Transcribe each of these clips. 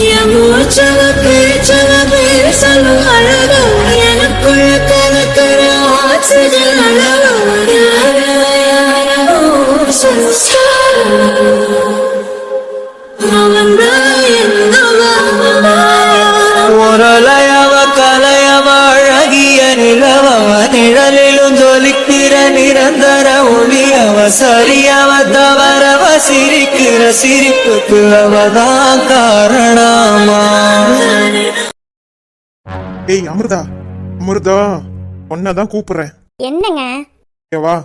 என் மூச்சவ பேச்சவ பேசலும் அழகு எனக்குள்ள கலக்கிற ஆக்சிஜன் அளவு முரளையவ கலையவ அழகிய நிலவவ நிழலிலும் ஜொலிக்கிற நிரந்தர ஒளியவ சரியவ தவறவ சிரிக்கிற சிரிப்புக்கு அவதான் காரணமா. ஏய் அமிர்தா, அமிர்தா ஒன்னதான் கூப்பிடுறேன். என்னங்க? இங்க வா.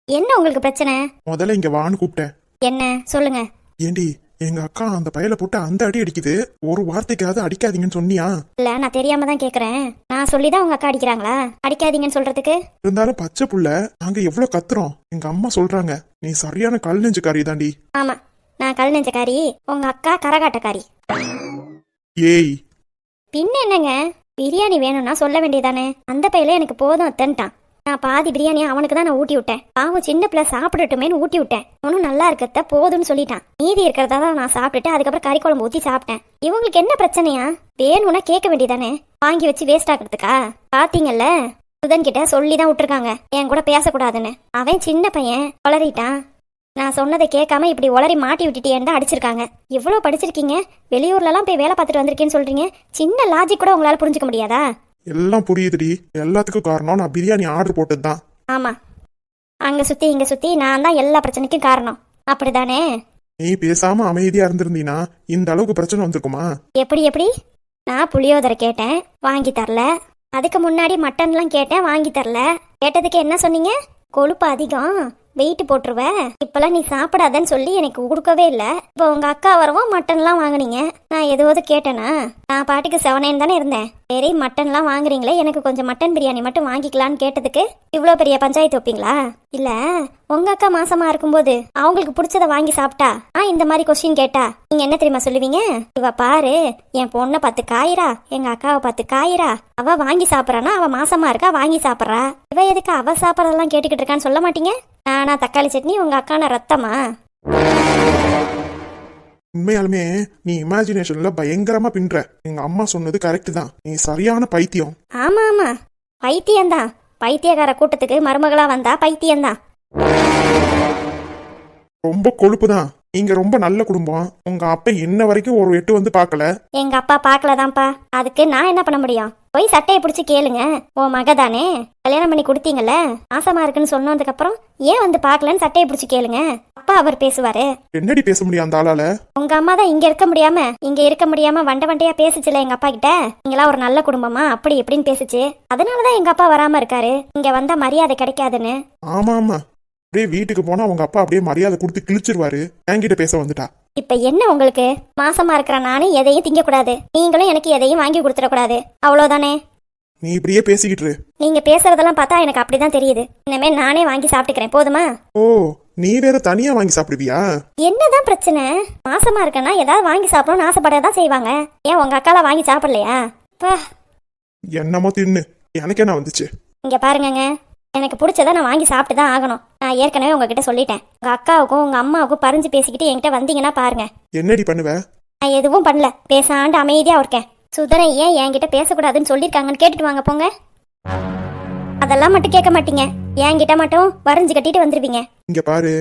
என்ன உங்களுக்கு பிரச்சனை? முதல்ல இங்க வான்னு கூப்பிட்டேன். என்ன சொல்லுங்க. ஏண்டி எங்க அக்கா அந்த பயல போட்டு அந்த அடி அடிக்குது, ஒரு வார்த்தைக்காவது அடிக்காதீங்கன்னு சொன்னியா? இல்ல, நான் தெரியாம தான் கேக்குறேன். நான் சொல்லிதான் உங்க அக்கா அடிக்கிறாங்களா அடிக்காதீங்கன்னு சொல்றதுக்கு? இருந்தாலும் பச்சை புள்ள, நாங்க எவ்வளவு கத்துறோம். எங்க அம்மா சொல்றாங்க நீ சரியான கல் நெஞ்சுக்காரி தாண்டி. ஆமா, நான் கல் நெஞ்சக்காரி, உங்க அக்கா கரகாட்டக்காரி. ஏய் பின்ன என்னங்க, பிரியாணி வேணும்னா சொல்ல வேண்டியதானே? அந்த பையில எனக்கு போதும் அத்தன்ட்டான். நான் பாதி பிரியாணியை அவனுக்கு தான் நான் ஊட்டி விட்டேன். பாவம் சின்ன பிள்ளை சாப்பிடட்டுமேனு ஊட்டி விட்டேன். ஒன்னும் நல்லா இருக்கிறத போதும்னு சொல்லிட்டான். மீதி இருக்கிறதா தான் நான் சாப்பிட்டுட்டு அதுக்கப்புறம் கறி குழம்பு ஊற்றி சாப்பிட்டேன். இவங்களுக்கு என்ன பிரச்சனையா? வேணும்னா கேட்க வேண்டியதானே, வாங்கி வச்சு வேஸ்ட் ஆகிறதுக்கா? பாத்தீங்கல்ல, சுதன் கிட்ட சொல்லி தான் விட்டுருக்காங்க என் கூட பேசக்கூடாதுன்னு. அவன் சின்ன பையன் வளரிட்டான். நான் சொன்னதை கேட்காம இப்படி உளறி மாட்டி விட்டுட்டேன்னு தான் அடிச்சிருக்காங்க. எவ்வளோ படிச்சிருக்கீங்க, வெளியூர்லலாம் போய் வேலை பார்த்துட்டு வந்திருக்கேன்னு சொல்றீங்க. சின்ன லாஜிக் கூட உங்களால புரிஞ்சுக்க முடியாதா? எல்லாம் புரியுதுடி, எல்லாத்துக்கும் காரணம் நான் பிரியாணி ஆர்டர் போட்டதுதான். ஆமா, அங்க சுத்தி இங்க சுத்தி நான் தான் எல்லா பிரச்சனைக்கும் காரணம், அப்படிதானே? நீ பேசாம அமைதியா இருந்திருந்தீனா இந்த அளவுக்கு பிரச்சனை வந்திருக்குமா? எப்படி நான் புளியோதரை கேட்டேன், வாங்கி தரல. அதுக்கு முன்னாடி மட்டன்லாம் கேட்டேன், வாங்கி தரல. கேட்டதுக்கு என்ன சொன்னீங்க? கொழுப்பு அதிகம், வெயிட் போட்டுருவ, இப்பெல்லாம் நீ சாப்பிடாதன்னு சொல்லி எனக்கு கொடுக்கவே இல்லை. இப்போ உங்க அக்கா வரவும் மட்டன்லாம் வாங்கினீங்க. நான் எதுவது கேட்டேனா? நான் பாட்டுக்கு 7 தானே இருந்தேன். சரி, மட்டன்லாம் வாங்குறீங்களே, எனக்கு கொஞ்சம் மட்டன் பிரியாணி மட்டும் வாங்கிக்கலான்னு கேட்டதுக்கு இவ்வளோ பெரிய பஞ்சாயத்து வைப்பீங்களா? இல்ல, உங்க அக்கா மாசமா இருக்கும்போது அவங்களுக்கு பிடிச்சத வாங்கி சாப்பிட்டா இந்த மாதிரி கொஸ்டின் கேட்டா நீங்க என்ன தெரியுமா சொல்லுவீங்க? இவ பாரு, என் பொண்ணை 10 காயிரா, எங்க அக்காவை 10 காயிரா, அவ வாங்கி சாப்பிட்றானா, அவ மாசமா இருக்கா வாங்கி சாப்பிட்றா, இவ எதுக்கு அவ சாப்பிட்றதெல்லாம் கேட்டுக்கிட்டு இருக்கான்னு சொல்ல மாட்டீங்க? நானா தக்காளி சட்னி, உங்க அக்கான ரத்தமா? உண்மையாலுமே நீ இமேஜினேஷன்ல பயங்கரமா பின்ற. எங்க அம்மா சொன்னது கரெக்ட் தான், நீ சரியான பைத்தியம். ஆமா, பைத்தியம்தான். பைத்தியக்கார கூட்டத்துக்கு மருமகளா வந்தா பைத்தியம்தான். ரொம்ப கொழுப்பு தான். நீங்க ரொம்ப நல்ல குடும்பம். உங்க அப்பா இன்ன வரைக்கும் ஒரு எட்டு வந்து பாக்கல. எங்க அப்பா பாக்கலதான்ப்பா. அதுக்கு நான் என்ன பண்ண முடியும்? போய் சட்டையை பிடிச்சி கேளுங்க. உன் மக தானே, கல்யாணம் பண்ணி கொடுத்தீங்கல்ல, மாசமா இருக்குன்னு சொன்னதுக்கு அப்புறம் ஏன் வந்து பாக்கலன்னு சட்டையை பிடிச்சி கேளுங்க. அப்பா அவர் பேசுவாரு. என்னடி பேச முடியும் அந்த ஆளால? உங்க அம்மா தான் இங்க இருக்க முடியாம வண்டையா பேசுச்சுல எங்க அப்பா கிட்ட. நீங்களா ஒரு நல்ல குடும்பமா அப்படி எப்படின்னு பேசுச்சு. அதனாலதான் எங்க அப்பா வராம இருக்காரு, இங்க வந்தா மரியாதை கிடைக்காதுன்னு. ஆமா, அப்படியே வீட்டுக்கு போனா உங்க அப்பா அப்படியே மரியாதை கொடுத்து கிழிச்சிருவாரு. என்கிட்ட பேச வந்துட்டா. இப்ப என்ன உங்களுக்கு? மாசமா இருக்கிற நானே எதையும் திங்க கூடாது, நீங்களும் எனக்கு எதையும் வாங்கி கொடுத்துடக்கூடாது, அவ்வளவுதானே? நீ இப்படியே பேசிக்கிட்டு. நீங்க பேசுறதெல்லாம் பார்த்தா எனக்கு அப்படிதான் தெரியுது. இனிமே நானே வாங்கி சாப்பிட்டுக்கிறேன், போதுமா? ஓ, நீ வேற தனியா வாங்கி சாப்பிடுவியா? என்னதான் பிரச்சனை? மாசமா இருக்கனா ஏதாவது வாங்கி சாப்பிடணும்னு ஆசைப்படதான் செய்வாங்க. ஏன் உங்க அக்கால வாங்கி சாப்பிடலையா? என்னமோ தின்னு, எனக்கு என்ன வந்துச்சு? இங்க பாருங்க, எனக்கு பிடிச்சதை நான் வாங்கி சாப்பிட்டு தான் ஆகணும். நான் ஏற்கனவே உங்ககிட்ட சொல்லிட்டேன். உங்க அக்காவுக்கும் உங்க அம்மாவுக்கும் பறிஞ்சு பேசிக்கிட்டு என்கிட்ட வந்தீங்கன்னா பாருங்க. என்னடி பண்ணுவ? நான் எதுவும் பண்ணல, பேசாண்டு அமைதியா இருக்கேன். சுதனை ஏன் என்கிட்ட பேசக்கூடாதுன்னு சொல்லியிருக்காங்கன்னு கேட்டுட்டு வாங்க போங்க. அதெல்லாம் மட்டும் கேட்க மாட்டீங்க, என்கிட்ட மட்டும் வரைஞ்சு கட்டிட்டு வந்துருவீங்க. இங்க பாரு,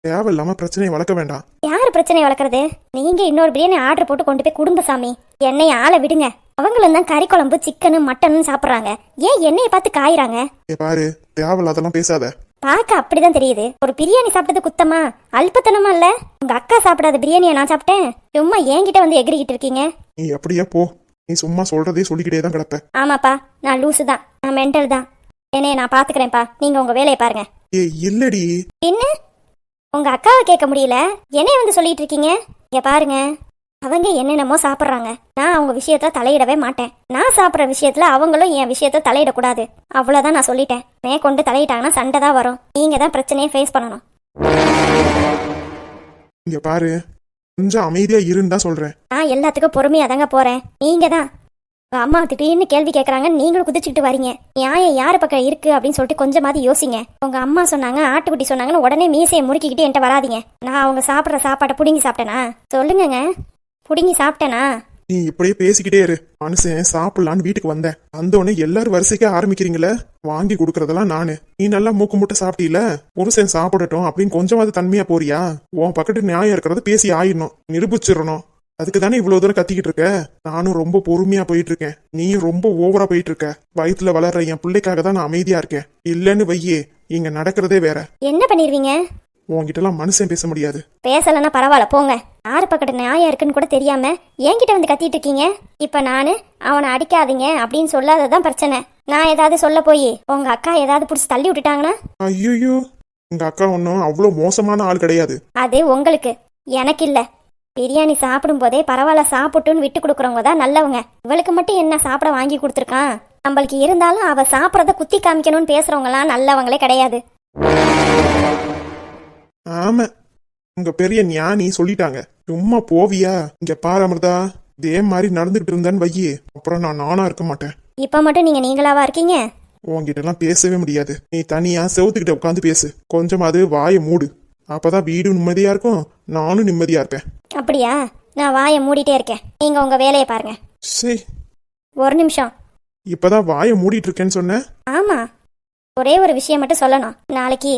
தேவையில்லாம பிரச்சனையை வளர்க்க வேண்டாம். யாரு பிரச்சனை வளர்க்கறது? நீங்க இன்னொரு பிரியாணி ஆர்டர் போட்டு கொண்டு போய் குடும்ப சாமி. என்னைய ஆளை விடுங்க. அவங்களும் தான் கறி குழம்பு சிக்கனு மட்டனும் சாப்பிட்றாங்க, ஏன் என்னைய பார்த்து காயிறாங்க? பாரு, தேவையில்லாதெல்லாம் பேசாத. பார்க்க அப்படிதான் தெரியுது. ஒரு பிரியாணி சாப்பிட்டது குத்தமா, அல்பத்தனமா இல்ல? உங்க அக்கா சாப்பிடாத பிரியாணியை நான் சாப்பிட்டேன், சும்மா என்கிட்ட வந்து எகிரிக்கிட்டு இருக்கீங்க. நீ அப்படியே போ, நீ சும்மா சொல்றதே சொல்லிக்கிட்டே தான் கிடப்ப. ஆமாப்பா, நான் லூசு தான், நான் மென்டல் தான். என்னைய நான் பாத்துக்கிறேன்ப்பா, நீங்க உங்க வேலையை பாருங்க. இல்லடி. என்ன? உங்க அக்காவை கேட்க முடியல, என்னைய வந்து சொல்லிட்டு இருக்கீங்க? இங்க பாருங்க, அவங்க என்னென்னமோ சாப்பிட்றாங்க, நான் அவங்க விஷயத்துல தலையிடவே மாட்டேன். நான் சாப்பிட்ற விஷயத்துல அவங்களும் என் விஷயத்துல தலையிடக்கூடாது, அவ்வளவுதான் நான் சொல்லிட்டேன். மேற்கொண்டு தலையிட்டாங்கன்னா சண்டை தான் வரும். நீங்க தான் பிரச்சனையை ஃபேஸ் பண்ணணும். இங்க பாரு, கொஞ்சம் அமைதியா இருன்னு தான் சொல்றேன். நான் எல்லாத்துக்கும் பொறுமையா தாங்க போறேன். நீங்க தான் அம்மா திடீர்னு கேள்வி கேட்கறாங்க, நீங்களும் குதிச்சுக்கிட்டு வரீங்க. நியாயம் யாரு பக்கம் இருக்கு அப்படின்னு சொல்லிட்டு கொஞ்சமாவது யோசிங்க. உங்க அம்மா சொன்னாங்க, ஆட்டுக்குட்டி சொன்னாங்கன்னு உடனே மீசையை முறுக்கிக்கிட்டு என்கிட்ட வராதிங்க. நான் அவங்க சாப்பிட்ற சாப்பாட்டை புடுங்கி சாப்பிட்டேனா? சொல்லுங்க, புடுங்கி சாப்பிட்டேனா? நீ இப்படியே பேசிக்கிட்டே இரு. மனுஷன் சாப்பிடலான்னு வீட்டுக்கு வந்தேன், வந்தோடனே எல்லாரும் வரிசைக்க ஆரம்பிக்கிறீங்களே. வாங்கி கொடுக்கறதெல்லாம் நானு, நீ நல்லா மூக்கு முட்டை சாப்பிட்டீல. புருஷன் சாப்பிடட்டும் அப்படின்னு கொஞ்சமாவது தன்மையா போறியா? உன் பக்கத்து நியாயம் இருக்கிறத பேசி ஆயிடணும், நிரூபிச்சிடணும். அதுக்கு தானே இவ்வளவு தூரம் கத்திக்கிட்டு இருக்க. நானும் ரொம்ப பொறுமையா போயிட்டு இருக்கேன், நீயும் ரொம்ப ஓவரா போயிட்டு இருக்க. வயிற்றுல வளர்ற என் பிள்ளைக்காக தான் நான் அமைதியா இருக்கேன். இல்லன்னு வையே, இங்க நடக்கிறதே வேற. என்ன பண்ணிருவீங்க? உன்கிட்ட எல்லாம் மனுஷன் பேச முடியாது. பேசலன்னா பரவாயில்ல போங்க. ஆறு பக்கத்து நியாயம் இருக்குன்னு கூட தெரியாம என்கிட்ட வந்து கத்திட்டு இருக்கீங்க. இப்ப நானு அவனை அடிக்காதீங்க அப்படின்னு சொல்லாததான் பிரச்சனை. நான் ஏதாவது சொல்ல போய் உங்க அக்கா ஏதாவது புடிச்சு தள்ளி விட்டுட்டாங்கன்னா? ஐயோ, உங்க அக்கா ஒன்னும் அவ்வளவு மோசமான ஆள் கிடையாது. அது உங்களுக்கு, எனக்கு இல்ல. பிரியாணி சாப்பிடும் போதே பரவாயில்ல சாப்பிட்டுன்னு விட்டு கொடுக்குறவங்க தான் நல்லவங்க. இவளுக்கு மட்டும் என்ன சாப்பிட வாங்கி கொடுத்துருக்கான். நம்மளுக்கு இருந்தாலும் அவ சாப்பிட்றத குத்தி காமிக்கணும்னு பேசுறவங்கலாம் நல்லவங்களே கிடையாது. ஆமா, உங்க பெரிய ஞானி சொல்லிட்டாங்க. சும்மா போவியா? இங்க பாரு அமிர்தா, இதே மாதிரி நடந்துகிட்டு இருந்தான்னு வையே, அப்புறம் நான் நானா இருக்க மாட்டேன். இப்ப மட்டும் நீங்க நீங்களாவா இருக்கீங்க? உன்கிட்ட எல்லாம் பேசவே முடியாது. நீ தனியா செவுத்துக்கிட்ட உட்காந்து பேசு. கொஞ்சமாவது வாயை மூடு, அப்பதான் வீடு நிம்மதியா இருக்கும், நானும் நிம்மதியா இருப்பேன். அப்படியா? நான் வாயை மூடிட்டே இருக்கேன், நீங்க உங்க வேலையை பாருங்க. சரி, ஒரு நிமிஷம். இப்பதான் வாயை மூடிட்டு இருக்கேன்னு சொன்ன. ஆமா, ஒரே ஒரு விஷயம் மட்டும் சொல்லணும். நாளைக்கு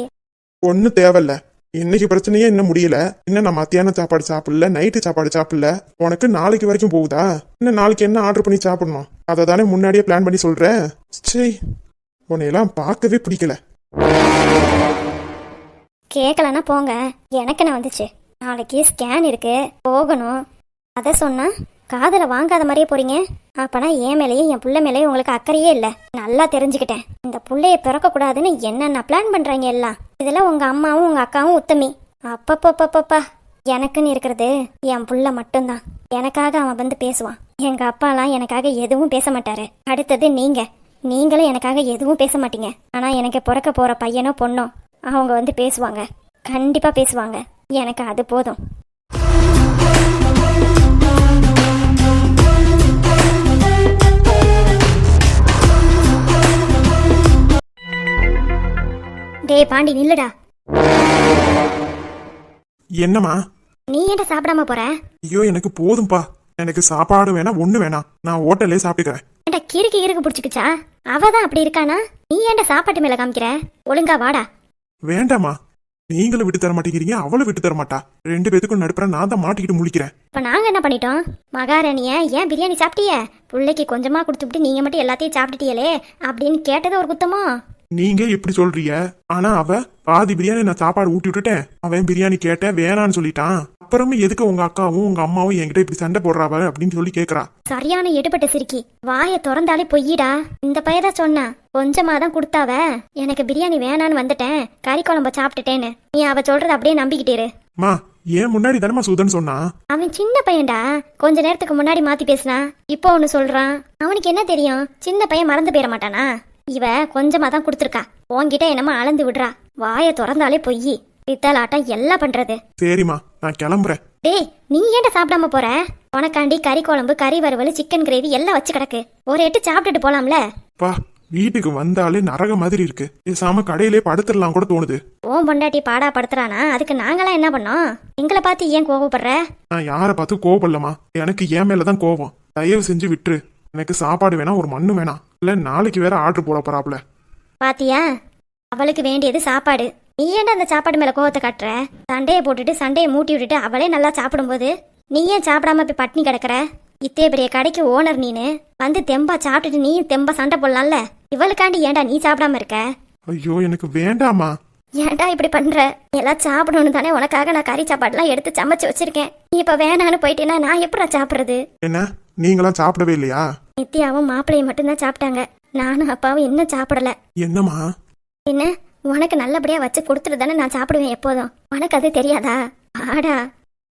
ஒன்னும் தேவையில்ல. இன்னைக்கு பிரச்சனையே இன்னும் முடியல. இன்னும் நான் மத்தியான சாப்பாடு சாப்பிடல, நைட்டு சாப்பாடு சாப்பிடல. உனக்கு நாளைக்கு வரைக்கும் போகுதா? இன்னும் நாளைக்கு என்ன ஆர்டர் பண்ணி சாப்பிடணும்? அதை தானே முன்னாடியே பிளான் பண்ணி சொல்ற. சரி, உன்னையெல்லாம் பார்க்கவே பிடிக்கல. கேட்கலன்னா போங்க, எனக்கு என்ன வந்துச்சு? நாளைக்கு ஸ்கேன் இருக்கு, போகணும். அதை சொன்னா காதல வாங்காத மாதிரியே போறீங்க. அப்பனா என் மேலேயும் என் புள்ள மேலேயும் உங்களுக்கு அக்கறையே இல்லை. நல்லா தெரிஞ்சுக்கிட்டேன். இந்த புள்ளைய பிறக்க கூடாதுன்னு என்னென்ன பிளான் பண்றாங்க எல்லாம். இதெல்லாம் உங்க அம்மாவும் உங்க அக்காவும் உத்தமி. அப்பப்பப்பப்பா, எனக்குன்னு இருக்கிறது என் புள்ள மட்டும்தான். எனக்காக அவன் வந்து பேசுவான். எங்க அப்பாலாம் எனக்காக எதுவும் பேச மாட்டாரு. அடுத்தது நீங்களும் எனக்காக எதுவும் பேச மாட்டீங்க. ஆனா எனக்கு பிறக்க போற பையனோ பொண்ணோ அவங்க வந்து பேசுவாங்க, கண்டிப்பா பேசுவாங்க. எனக்கு அது போதும். டேய் பாண்டி, நில்லுடா. என்னம்மா? நீ ஏன்டா சாப்பிடாம போற? ஐயோ, எனக்கு போதும்பா. எனக்கு சாப்பாடு வேணா, ஒண்ணு வேணாம். நான் ஹோட்டல்லே சாப்பிட்டுக்கிறேன். ஏன்டா கிறுக்கு பிடிச்சிக்குச்சா? அவதான் அப்படி இருக்கானா? நீ ஏன்டா சாப்பாட்டு மேல காமிக்கிற? ஒழுங்கா வாடா. வேண்டாமா, நீங்களும் விட்டு தர மாட்டேங்கிறீங்க, அவளும் விட்டு தர மாட்டா. ரெண்டு பேத்துக்கும் நடுப்புற நான் தான் மாட்டிக்கிட்டு முழிக்கிறேன். இப்ப நாங்க என்ன பண்ணிட்டோம்? மகாராணிய ஏன் பிரியாணி சாப்பிட்டிய? பிள்ளைக்கு கொஞ்சமா கொடுத்துட்டு நீங்க மட்டும் எல்லாத்தையும் சாப்பிட்டுட்டீங்களே அப்படின்னு கேட்டது ஒரு குத்தமோ? நீங்க எப்படி சொல்றீங்க? ஆனா அவ பாதி பிரியாணி நான் சாப்பாடு ஊட்டி விட்டுட்டேன். அவன் பிரியாணி கேட்டேன், வேணான்னு சொல்லிட்டான். அப்புறமே எதுக்கு உங்க அக்காவும் உங்க அம்மாவும் என்கிட்ட இப்படி சண்டை போடுறாவ அப்படின்னு சொல்லி கேக்குறா. சரியான எடுபட்ட சிரிக்கி. வாயை திறந்தாலே பொய்யிடா. இந்த பையதான் சொன்னா, கொஞ்சமா தான் கொடுத்தாவ, எனக்கு பிரியாணி வேணான்னு வந்துட்டேன், கறி குழம்ப சாப்பிட்டுட்டேன்னு. நீ அவ சொல்றத அப்படியே நம்பிக்கிட்டேரு. மா, ஏன் முன்னாடி தானமா சூதன் சொன்னா? அவன் சின்ன பையன்டா, கொஞ்ச நேரத்துக்கு முன்னாடி மாத்தி பேசினா, இப்போ ஒன்னு சொல்றான். அவனுக்கு என்ன தெரியும்? சின்ன பையன் மறந்து போயிட மாட்டானா? இவ கொஞ்சமா தான் கொடுத்துருக்கா, உன்கிட்ட என்னமா அளந்து விடுறா. வாயை திறந்தாலே பொய்யி, பித்தலாட்டம் எல்லாம் பண்றது. சரிம்மா, நான் கிளம்புறேன். டேய், நீ ஏன்டா சாப்பிடாம போற? உனக்காண்டி கறி குழம்பு, கறி வறுவல், சிக்கன் கிரேவி எல்லாம் வச்சு கிடக்கு. ஒரு எட்டு சாப்பிட்டுட்டு போலாம்ல? பா, வீட்டுக்கு வந்தாலே நரக மாதிரி இருக்கு. பேசாம கடையிலே படுத்துடலாம் கூட தோணுது. ஓம் பொண்டாட்டி பாடா படுத்துறானா? அதுக்கு நாங்களாம் என்ன பண்ணோம்? எங்களை பார்த்து ஏன் கோவப்படுற? நான் யாரை பார்த்து கோவப்படலமா, எனக்கு என் மேலதான் கோவம். தயவு செஞ்சு விட்டுரு. எனக்கு சாப்பாடு வேணா, ஒரு மண்ணு வேணாம். இல்ல நாளைக்கு வேற ஆர்டர் போட போறாப்ல. பாத்தியா, அவளுக்கு வேண்டியது சாப்பாடு. நீ ஏன்டா அந்த சாப்பாடு மேல கோவத்தை காட்டுற? சண்டையை போட்டுட்டு சண்டையை மூட்டி விட்டுட்டு அவளே நல்லா சாப்பிடும்போது நீ ஏன் சாப்பிடாம போய் பட்னி கிடக்குற? இத்தே பெரிய கடைக்கு ஓனர் நீனு, வந்து தெம்பா சாப்பிட்டுட்டு நீ தெம்பா சண்டை போடலாம்ல. இவளுக்காண்டி ஏன்டா நீ சாப்பிடாம இருக்க? ஐயோ, எனக்கு வேண்டாமா. ஏன்டா இப்படி பண்ற? எல்லாம் சாப்பிடணும் தானே உனக்காக நான் கறி சாப்பாடுலாம் எடுத்து சமைச்சு வச்சிருக்கேன். நீ இப்ப வேணான்னு போயிட்டேன்னா நான் எப்படா சாப்பிடுறது? என்ன, நீங்களாம் சாப்பிடவே இல்லையா? நித்யாவும் மாப்பிள்ளையும் மட்டும்தான் சாப்பிட்டாங்க, நானும் அப்பாவும் இன்னும் சாப்பிடல. என்னம்மா? என்ன, உனக்கு நல்லபடியா வச்சு கொடுத்துட்டு தானே நான் சாப்பிடுவேன் எப்போதும். உனக்கு அது தெரியாதா? ஆடா,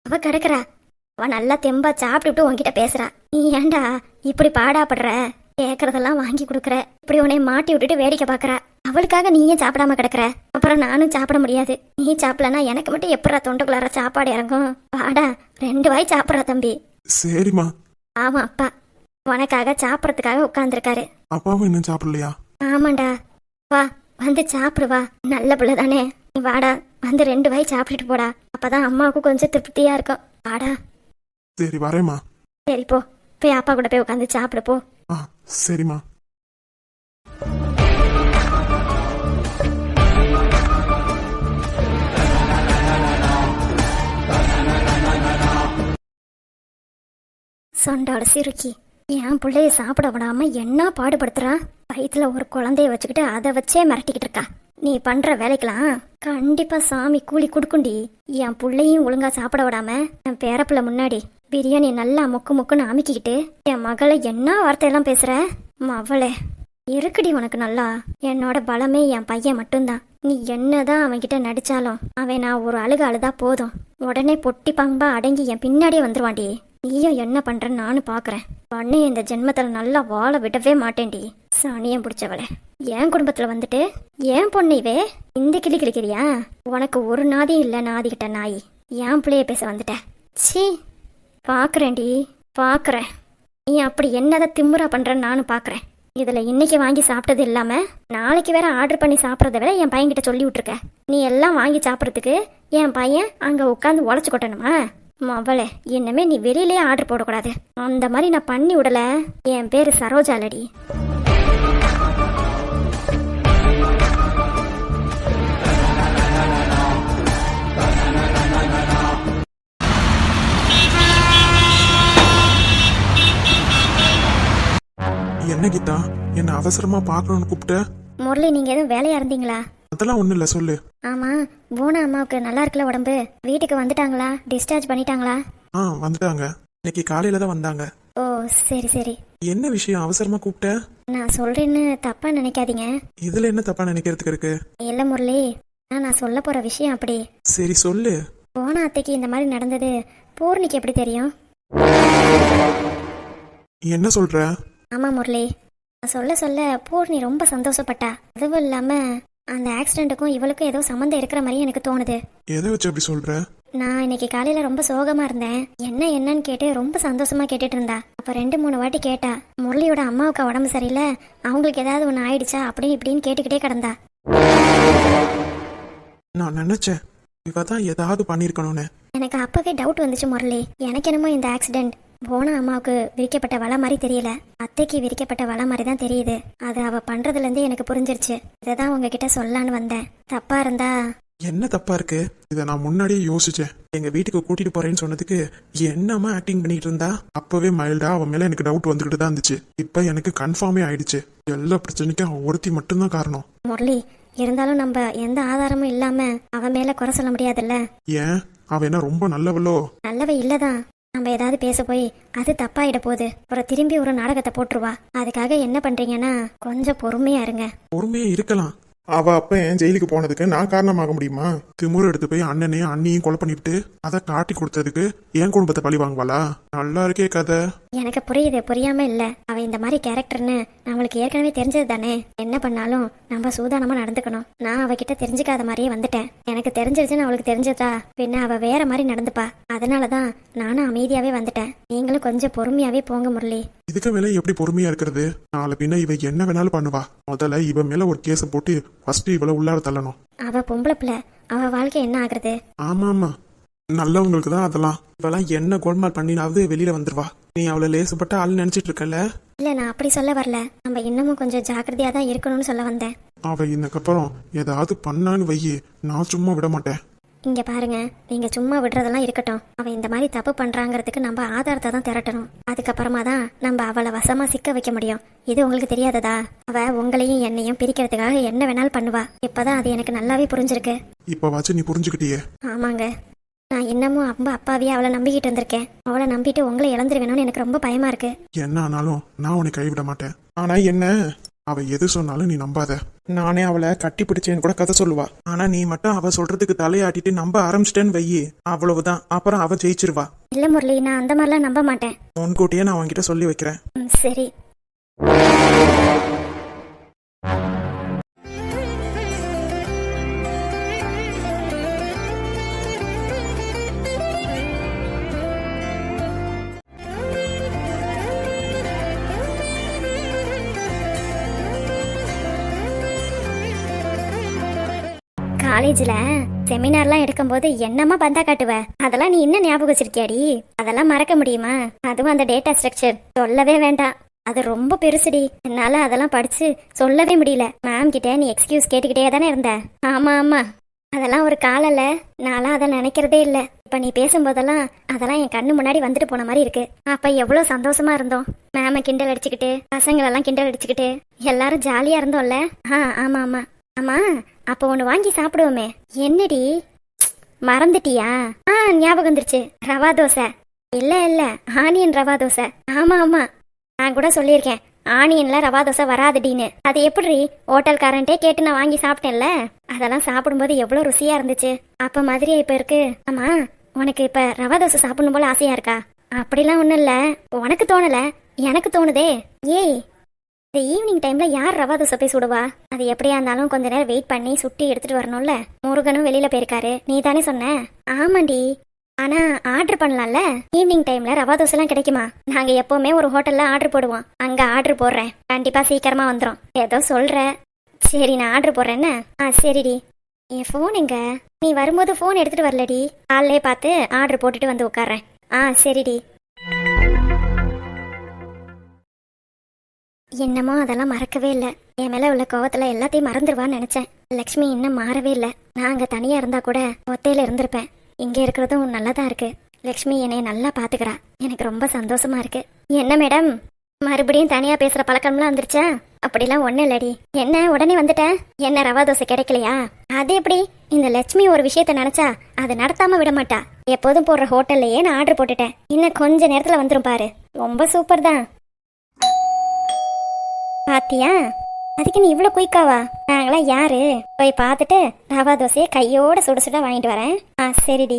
அவ கிடக்குறா, அவ நல்லா தெம்பா சாப்பிட்டுட்டு உன்கிட்ட பேசுறா. நீ ஏன்டா இப்படி பாடாப்படுற? கேக்குறதெல்லாம் வாங்கி கொடுக்குற, இப்படி உன்னை மாட்டி விட்டுட்டு வேடிக்கை பாக்குற. அவளுக்காக நீ ஏன் சாப்பிடாம கிடக்குற? அப்புறம் நானும் சாப்பிட முடியாது. நீ சாப்பிடலன்னா எனக்கு மட்டும் எப்படா தொண்டுக்குள்ளார சாப்பாடு இறங்கும்? வாடா, 2 வாய் சாப்பிட்றா தம்பி. சரிம்மா. ஆமா, அப்பா உனக்காக சாப்பிட்றதுக்காக உட்காந்துருக்காரு. அப்பாவும் இன்னும் சாப்பிடலையா? ஆமாண்டா, வா வந்து சாப்பிடு, வா, நல்ல பிள்ளை தானே. நீ வாடா, வந்து 2 வாய் சாப்பிட்டுட்டு போடா, அப்பதான் அம்மாவுக்கும் கொஞ்சம் திருப்தியா இருக்கும். வாடா. சரி வரேம்மா. சரி போ, போய் அப்பா கூட போய் உட்காந்து சாப்பிடு போ. ஆ சரிம்மா. சொண்டாட சிறுக்கி என் பிள்ளைய சாப்பிட விடாம என்ன பாடுபடுத்துறான். வயிற்றுல ஒரு குழந்தைய வச்சுக்கிட்டு அதை வச்சே மிரட்டிக்கிட்டு இருக்கா. நீ பண்ற வேலைக்கெல்லாம் கண்டிப்பா சாமி கூலி கொடுக்குண்டி. என் பிள்ளையும் ஒழுங்கா சாப்பிட விடாம என் பேரப்புல முன்னாடி பிரியாணி நல்லா முக்கு முக்குன்னு அமுக்கிக்கிட்டு என் மகளை என்ன வார்த்தையெல்லாம் பேசுற. மவளே இருக்குடி உனக்கு நல்லா. என்னோட பலமே என் பையன் மட்டும்தான். நீ என்னதான் அவன்கிட்ட நடிச்சாலும் அவன் நான் ஒரு அழுதா போதும் உடனே பொட்டி பம்பா அடங்கி என் பின்னாடியே வந்துருவான்டி. நீயும் என்ன பண்றன்னு நானும் பாக்குறேன். பண்ணி இந்த ஜென்மத்துல நல்லா வாழ விடவே மாட்டேன்டி. சனியம் பிடிச்சவளே, என் குடும்பத்துல வந்துட்டு ஏன் பொண்ணு இவே இந்த கிளி கிளிக்கிறியா? உனக்கு ஒரு நாதியும் இல்ல நாதிக்கிட்ட நாய். என் பிள்ளைய பேச வந்துட்ட. சீ, பாக்குறேன்டி பாக்குறேன். நீ அப்படி என்னதான் திமுறா பண்றன்னு நானும் பாக்குறேன். இதுல இன்னைக்கு வாங்கி சாப்பிட்டது இல்லாம நாளைக்கு வேற ஆர்டர் பண்ணி சாப்பிட்றத விட என் பையன் கிட்ட சொல்லி விட்டுருக்க. நீ எல்லாம் வாங்கி சாப்பிட்றதுக்கு என் பையன் அங்க உட்காந்து உழைச்சு கொட்டணுமா? அவளே, இன்னமே நீ வெளியிலே ஆர்டர் போடக்கூடாது. அந்த மாதிரி நான் பண்ணி விடல. என் பேரு சரோஜாலடி. என்ன கீதா, என்ன அவசரமா பாக்கணும்னு கூப்பிட்ட? முரளி, நீங்க எதுவும் வேலையா இருந்தீங்களா? அதெல்லாம் ஒண்ணு இல்ல, சொல்லு. ஆமா, போனா அம்மாவுக்கு நல்லா இருக்குல்ல உடம்பு? வீட்டுக்கு வந்துட்டாங்களா? டிஸ்சார்ஜ் பண்ணிட்டாங்களா? வந்துட்டாங்க. இன்னைக்கு காலையில தான் வந்தாங்க. ஓ சரி சரி. என்ன விஷயம் அவசரமா கூப்பிட்ட? நான் சொல்றேன்னு தப்பா நினைக்காதீங்க. இதுல என்ன தப்பா நினைக்கிறதுக்கு இருக்கு? இல்ல முரளி, நான் சொல்ல போற விஷயம் அப்படி. சரி சொல்லு. போன அத்தைக்கு இந்த மாதிரி நடந்தது பூர்ணிக்கு எப்படி தெரியும்? என்ன சொல்ற? ஆமா முரளி, நான் சொல்ல சொல்ல பூர்ணி ரொம்ப சந்தோஷப்பட்டா. அதுவும் இல்லாம அந்த ஆக்சிடென்ட்டுக்கும் இவளுக்கும் ஏதோ சம்மந்தம் இருக்கிற மாதிரி எனக்கு தோணுது. எதை வச்சு அப்படி சொல்ற? நான் இன்னைக்கு காலையில ரொம்ப சோகமா இருந்தேன். என்னன்னு கேட்டு ரொம்ப சந்தோஷமா கேட்டுட்டு இருந்தா. அப்ப 2-3 வாட்டி கேட்டா. முரளியோட அம்மாவுக்கு உடம்பு சரியில்லை, அவங்களுக்கு ஏதாவது ஒண்ணு ஆயிடுச்சா அப்படின்னு இப்படின்னு கேட்டுக்கிட்டே கிடந்தா. நான் நினைச்சேன் இவ தான் ஏதாவது பண்ணிருக்கணும்னு. எனக்கு அப்பவே டவுட் வந்துச்சு முரளி. எனக்கு என்னமோ இந்த ஆக்சிடென்ட் போன அம்மாவுக்கு விரிக்கப்பட்ட வலை மாதிரி தெரியல, அத்தைக்கு விரிக்கப்பட்ட வலை மாதிரி தான் தெரியுது. அது அவ பண்றதுல இருந்து எனக்கு புரிஞ்சிருச்சு. இதைதான் உங்ககிட்ட சொல்லலான்னு வந்தேன். தப்பா இருந்தா? என்ன தப்பா இருக்கு? இதை நான் முன்னாடியே யோசிச்சேன். எங்க வீட்டுக்கு கூட்டிட்டு போறேன்னு சொன்னதுக்கு என்னமா ஆக்டிங் பண்ணிட்டு இருந்தா. அப்பவே மைல்டா அவன் மேல எனக்கு டவுட் வந்துகிட்டு தான் இருந்துச்சு. இப்ப எனக்கு கன்ஃபார்மே ஆயிடுச்சு. எல்லா பிரச்சனைக்கும் அவன் ஒருத்தி மட்டும்தான் காரணம். முரளி, இருந்தாலும் நம்ம எந்த ஆதாரமும் இல்லாம அவன் மேல குறை சொல்ல முடியாதுல்ல. ஏன், அவன் என்ன ரொம்ப நல்லவளோ? நல்லவ இல்லதான். நம்ம ஏதாவது பேச போய் அது தப்பாயிட போகுது. ஒரு திரும்பி ஒரு நாடகத்தை போட்டுருவா. அதுக்காக என்ன பண்றீங்கன்னா கொஞ்சம் பொறுமையா இருங்க. பொறுமையா இருக்கலாம். அவ அப்ப என் ஜெயிலுக்கு போனதுக்கு நான் காரணமாக முடியுமா? திமுரு எடுத்து போய் அண்ணனையும் அண்ணியும் கொலை பண்ணிட்டு அதை காட்டி கொடுத்ததுக்கு என் குடும்பத்தை பழி வாங்குவாளா? நல்லா இருக்கே கதை. எனக்கு புரியுது, புரியாம இல்ல. அவ இந்த மாதிரி கேரக்டர்னு நம்மளுக்கு ஏற்கனவே தெரிஞ்சது தானே. என்ன பண்ணாலும் நம்ம சூதானமா நடந்துக்கணும். நான் அவகிட்ட தெரிஞ்சுக்காத மாதிரியே வந்துட்டேன். எனக்கு தெரிஞ்சிருச்சுன்னு அவளுக்கு தெரிஞ்சதா பின்ன அவ வேற மாதிரி நடந்துப்பா. அதனாலதான் நானும் அமைதியாவே வந்துட்டேன். நீங்களும் கொஞ்சம் பொறுமையாவே போங்க முரளி. இதுக்கு மேல எப்படி பொறுமையா இருக்கிறது? நாளை பின்ன இவ என்ன வேணாலும் பண்ணுவா. முதல்ல இவ மேல ஒரு கேஸ போட்டு ஃபர்ஸ்ட் இவளை உள்ளார தள்ளணும். அவ பொம்பளை பிள்ளை, அவ வாழ்க்கை என்ன ஆகுறது? ஆமா ஆமா, நல்லவங்களுக்கு தான் அதெல்லாம். இவெல்லாம் என்ன கோல்மால் பண்ணினாவது வெளியில வந்துருவா. நீ அவளை லேசுப்பட்ட ஆள் நினைச்சிட்டு இருக்கல. இல்ல, நான் அப்படி சொல்ல வரல. நம்ம இன்னமும் கொஞ்சம் ஜாக்கிரதையா தான் இருக்கணும்னு சொல்ல வந்தேன். அவ இதுக்கப்புறம் ஏதாவது பண்ணான்னு வையி, நான் சும்மா விட மாட்டேன். இங்க பாருங்க, நீங்க சும்மா விடுறதெல்லாம் இருக்கட்டும். அவ இந்த மாதிரி தப்பு பண்றாங்கிறதுக்கு நம்ம ஆதாரத்தை தான் திரட்டணும். அதுக்கப்புறமா தான் நம்ம அவளை வசமா சிக்க வைக்க முடியும். இது உங்களுக்கு தெரியாததா? அவ உங்களையும் என்னையும் பிரிக்கிறதுக்காக என்ன வேணாலும் பண்ணுவா. இப்பதான் அது எனக்கு நல்லாவே புரிஞ்சிருக்கு. இப்ப வாச்சு நீ புரிஞ்சுக்கிட்டியே. ஆமாங்க, நான் இன்னமும் ரொம்ப அப்பாவியே அவளை நம்பிக்கிட்டு இருந்திருக்கேன். அவளை நம்பிட்டு உங்களை இழந்துருவேணும்னு எனக்கு ரொம்ப பயமா இருக்கு. என்ன ஆனாலும் நான் உன்னை கைவிட மாட்டேன். ஆனா என்ன, அவ எது சொன்னாலும் நீ நம்பாத. நானே அவளை கட்டி பிடிச்சேன்னு கூட கதை சொல்லுவா. ஆனா நீ மட்டும் அவ சொல்றதுக்கு தலையாட்டிட்டு நம்ப ஆரம்பிச்சிட்டேன்னு வையி, அவ்வளவுதான். அப்புறம் அவ ஜெயிச்சிருவா. இல்ல முரளி, நான் அந்த மாதிரிலாம் நம்ப மாட்டேன். முன்கூட்டியே நான் அவன்கிட்ட சொல்லி வைக்கிறேன். சரி. காலேஜில் செமினார்லாம் எடுக்கும்போது என்னமா பந்தா காட்டுவ, அதெல்லாம் நீ இன்னும் ஞாபகம் வச்சிருக்கியாடி? அதெல்லாம் மறக்க முடியுமா? அதுவும் அந்த டேட்டா ஸ்ட்ரக்சர் சொல்லவே வேண்டாம், அது ரொம்ப பெருசுடி. என்னால அதெல்லாம் படிச்சு சொல்லவே முடியல. மேம் கிட்ட நீ எக்ஸ்கியூஸ் கேட்டுக்கிட்டே தானே இருந்த. ஆமா ஆமா, அதெல்லாம் ஒரு காலம்ல. நான்லாம் அதை நினைக்கிறதே இல்ல. இப்ப நீ பேசும்போதெல்லாம் அதெல்லாம் என் கண்ணு முன்னாடி வந்துட்டு போன மாதிரி இருக்கு. அப்ப எவ்வளவு சந்தோஷமா இருந்தோம். மேம கிண்டல் அடிச்சுக்கிட்டு, பசங்களெல்லாம் கிண்டல் அடிச்சுக்கிட்டு, எல்லாரும் ஜாலியா இருந்தோம்ல. ஆமா ஆமா ஆமா. அப்ப ஒண்ணு வாங்கி சாப்பிடுவோமே. என்னடி மறந்துட்டியா? ஞாபகம் வந்துருச்சு, ரவா தோசை. இல்ல இல்ல, ஆனியன் ரவா தோசை. ஆமா ஆமா, நான் கூட சொல்லியிருக்கேன் ஆனியன்ல ரவா தோசை வராதுடின்னு. அது எப்படி ஹோட்டல்காரன்ட்டே கேட்டு நான் வாங்கி சாப்பிட்டேன்ல. அதெல்லாம் சாப்பிடும்போது எவ்வளவு ருசியா இருந்துச்சு. அப்ப மாதிரியே இப்ப இருக்கு. ஆமா, உனக்கு இப்ப ரவா தோசை சாப்பிடணும் போல ஆசையா இருக்கா? அப்படிலாம் ஒண்ணும் இல்ல, உனக்கு தோணல, எனக்கு தோணுதே. ஏய், இந்த ஈவினிங் டைம்ல யார் ரவா தோசை போய் சுடுவா? அது எப்படியா இருந்தாலும் கொஞ்ச நேரம் வெயிட் பண்ணி சுட்டி எடுத்துட்டு வரணும்ல. முருகனும் வெளியில போயிருக்காரு, நீ தானே சொன்ன? ஆமாண்டி, ஆனா ஆர்டர் பண்ணலாம்ல. ஈவினிங் டைம்ல ரவா தோசை எல்லாம் கிடைக்குமா? நாங்க எப்பவுமே ஒரு ஹோட்டல்ல ஆர்டர் போடுவோம், அங்க ஆர்டர் போடுறேன், கண்டிப்பா சீக்கிரமா வந்துடும். ஏதோ சொல்ற, சரி நான் ஆர்டர் போடுறேன்னு. சரிடி. என் ஃபோன் எங்க? நீ வரும்போது ஃபோன் எடுத்துட்டு வரலடி. காலையே பார்த்து ஆர்டர் போட்டுட்டு வந்து உட்கார்றேன். சரிடி. என்னமோ அதெல்லாம் மறக்கவே இல்லை. என் மேல உள்ள கோவத்துல எல்லாத்தையும் மறந்துடுவான்னு நினைச்சேன். லக்ஷ்மி இன்னும் மாறவே இல்லை. நான் அங்க தனியா இருந்தா கூட ஒத்தையில இருந்திருப்பேன். இங்க இருக்கிறதும் நல்லதா இருக்கு. லக்ஷ்மி என்னைய நல்லா பாத்துக்கிறா, எனக்கு ரொம்ப சந்தோஷமா இருக்கு. என்ன மேடம், மறுபடியும் தனியா பேசுற பழக்கம்லாம் வந்துருச்சா? அப்படிலாம் ஒண்ணு இல்லடி. என்ன உடனே வந்துட்ட? என்ன ரவா தோசை கிடைக்கலையா? அது எப்படி? இந்த லட்சுமி ஒரு விஷயத்த நினைச்சா அதை நடத்தாம விட மாட்டா. எப்போதும் போடுற ஹோட்டல்லையே நான் ஆர்டர் போட்டுட்டேன், இன்னும் கொஞ்ச நேரத்துல வந்துரும் பாரு. ரொம்ப சூப்பர் தான். பாத்தியா, அதுக்கு நீ இவ்வளவு குயிக்காவா? நாங்களாம் யாரு? போய் பார்த்துட்டு ரவா தோசையை கையோட சுட சுட வாங்கிட்டு வரேன். சரிடி.